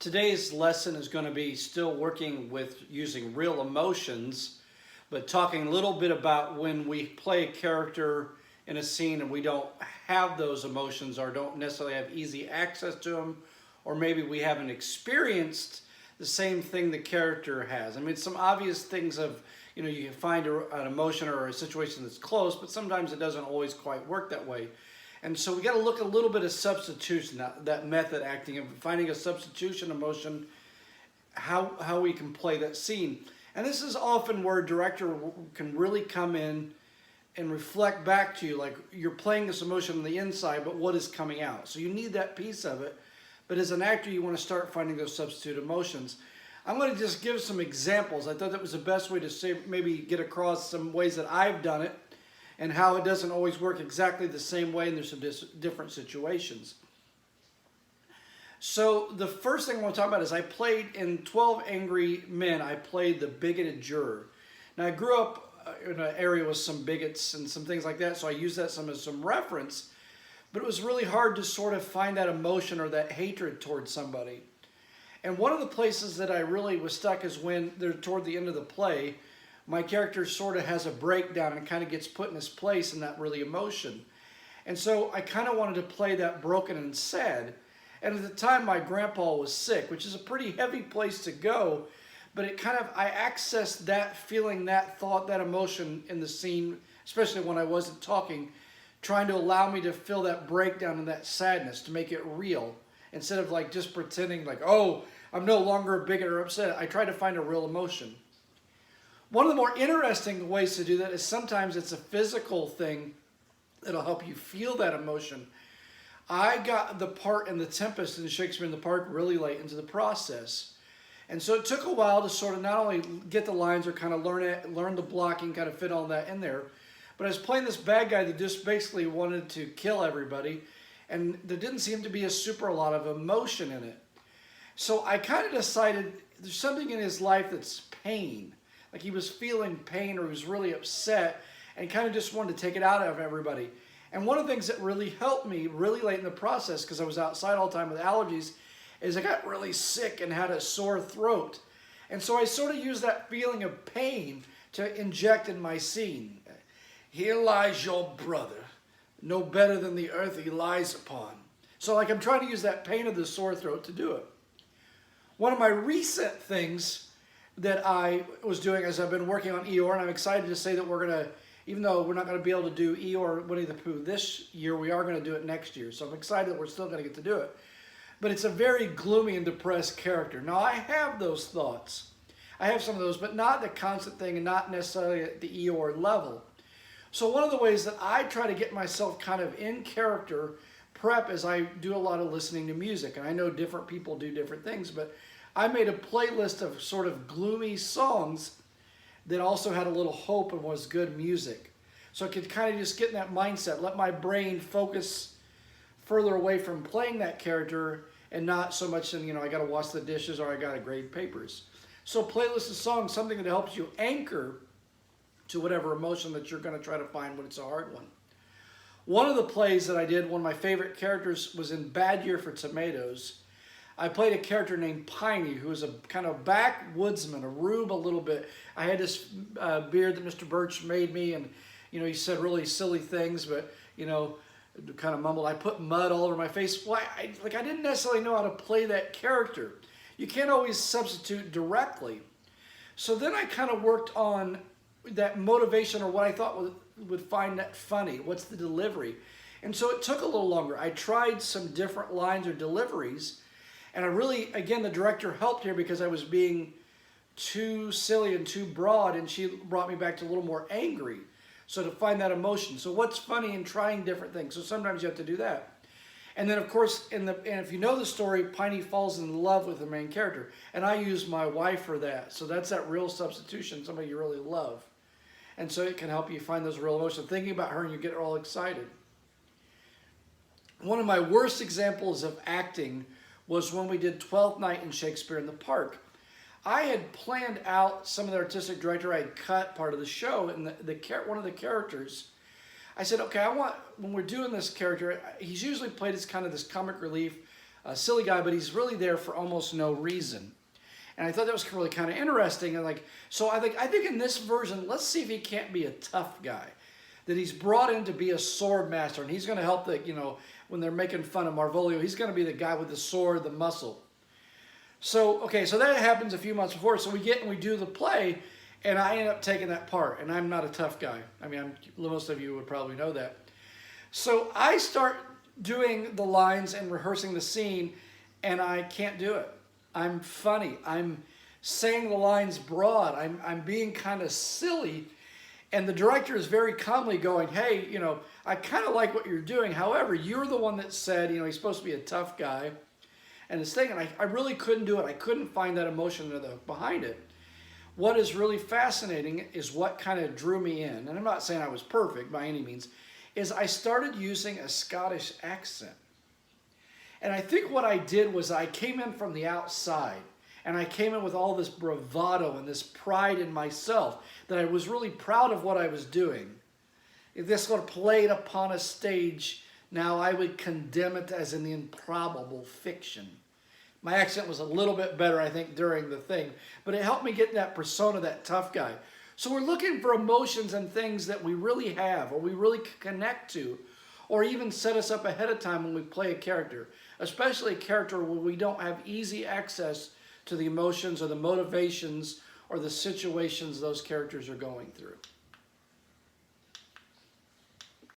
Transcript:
Today's lesson is going to be still working with using real emotions, but talking a little bit about when we play a character in a scene and we don't have those emotions or don't necessarily have easy access to them, or maybe we haven't experienced the same thing the character has. I mean, some obvious things of, you can find an emotion or a situation that's close, but sometimes it doesn't always quite work that way. And so we got to look a little bit at substitution, that method acting, of finding a substitution emotion, how we can play that scene. And this is often where a director can really come in and reflect back to you, like you're playing this emotion on the inside, but what is coming out? So you need that piece of it. But as an actor, you want to start finding those substitute emotions. I'm going to just give some examples. I thought that was the best way to say, maybe get across some ways that I've done it, and how it doesn't always work exactly the same way, and there's some different situations. So the first thing I want to talk about is I played in 12 Angry Men, I played the bigoted juror. Now I grew up in an area with some bigots and some things like that, so I used that as some reference, but it was really hard to sort of find that emotion or that hatred towards somebody. And one of the places that I really was stuck is when they're toward the end of the play, my character sort of has a breakdown and kind of gets put in his place in that really emotion. And so I kind of wanted to play that broken and sad. And at the time, my grandpa was sick, which is a pretty heavy place to go. But it kind of, I accessed that feeling, that thought, that emotion in the scene, especially when I wasn't talking, trying to allow me to feel that breakdown and that sadness, to make it real. Instead of like just pretending like, oh, I'm no longer a bigot or upset. I tried to find a real emotion. One of the more interesting ways to do that is sometimes it's a physical thing that'll help you feel that emotion. I got the part in The Tempest in Shakespeare in the Park really late into the process. And so it took a while to sort of not only get the lines or kind of learn the blocking, kind of fit all that in there, but I was playing this bad guy that just basically wanted to kill everybody, and there didn't seem to be a lot of emotion in it. So I kind of decided there's something in his life that's pain. Like he was feeling pain or he was really upset and kind of just wanted to take it out of everybody. And one of the things that really helped me really late in the process, because I was outside all the time with allergies, is I got really sick and had a sore throat. And so I sort of used that feeling of pain to inject in my scene. Here lies your brother, no better than the earth he lies upon. So like I'm trying to use that pain of the sore throat to do it. One of my recent things that I was doing as I've been working on Eeyore, and I'm excited to say that we're going to, even though we're not going to be able to do Eeyore Winnie the Pooh this year, we are going to do it next year. So I'm excited that we're still going to get to do it. But it's a very gloomy and depressed character. Now I have those thoughts. I have some of those, but not the constant thing and not necessarily at the Eeyore level. So one of the ways that I try to get myself kind of in character prep is I do a lot of listening to music. And I know different people do different things, but I made a playlist of sort of gloomy songs that also had a little hope and was good music. So I could kind of just get in that mindset, let my brain focus further away from playing that character and not so much in, I got to wash the dishes or I got to grade papers. So playlist of songs, something that helps you anchor to whatever emotion that you're going to try to find when it's a hard one. One of the plays that I did, one of my favorite characters was in Bad Year for Tomatoes. I played a character named Piney, who was a kind of backwoodsman, a rube a little bit. I had this beard that Mr. Birch made me, and he said really silly things, but kind of mumbled. I put mud all over my face. Well, I didn't necessarily know how to play that character. You can't always substitute directly. So then I kind of worked on that motivation, or what I thought would find that funny. What's the delivery? And so it took a little longer. I tried some different lines or deliveries. And I really, again, the director helped here because I was being too silly and too broad, and she brought me back to a little more angry. So to find that emotion. So what's funny in trying different things? So sometimes you have to do that. And then, of course, and if you know the story, Piney falls in love with the main character. And I use my wife for that. So that's that real substitution, somebody you really love. And so it can help you find those real emotions. Thinking about her and you get all excited. One of my worst examples of acting was when we did 12th Night in Shakespeare in the Park. I had planned out some of the artistic director. I had cut part of the show, and one of the characters, I said, okay, when we're doing this character, he's usually played as kind of this comic relief, a silly guy, but he's really there for almost no reason. And I thought that was really kind of interesting. And like, so I think in this version, let's see if he can't be a tough guy. That he's brought in to be a sword master, and he's going to help the, when they're making fun of Marvolio, he's going to be the guy with the sword, the muscle. So, okay, so that happens a few months before. So we do the play, and I end up taking that part, and I'm not a tough guy. I mean, most of you would probably know that. So I start doing the lines and rehearsing the scene, and I can't do it. I'm funny. I'm saying the lines broad. I'm being kind of silly. And the director is very calmly going, hey, I kind of like what you're doing. However, you're the one that said, he's supposed to be a tough guy. And this thing, and I really couldn't do it. I couldn't find that emotion behind it. What is really fascinating is what kind of drew me in, and I'm not saying I was perfect by any means, is I started using a Scottish accent. And I think what I did was I came in from the outside, and I came in with all this bravado and this pride in myself that I was really proud of what I was doing. If this were played upon a stage, now I would condemn it as an improbable fiction. My accent was a little bit better, I think, during the thing, but it helped me get that persona, that tough guy. So we're looking for emotions and things that we really have, or we really connect to, or even set us up ahead of time when we play a character, especially a character where we don't have easy access to the emotions or the motivations or the situations those characters are going through.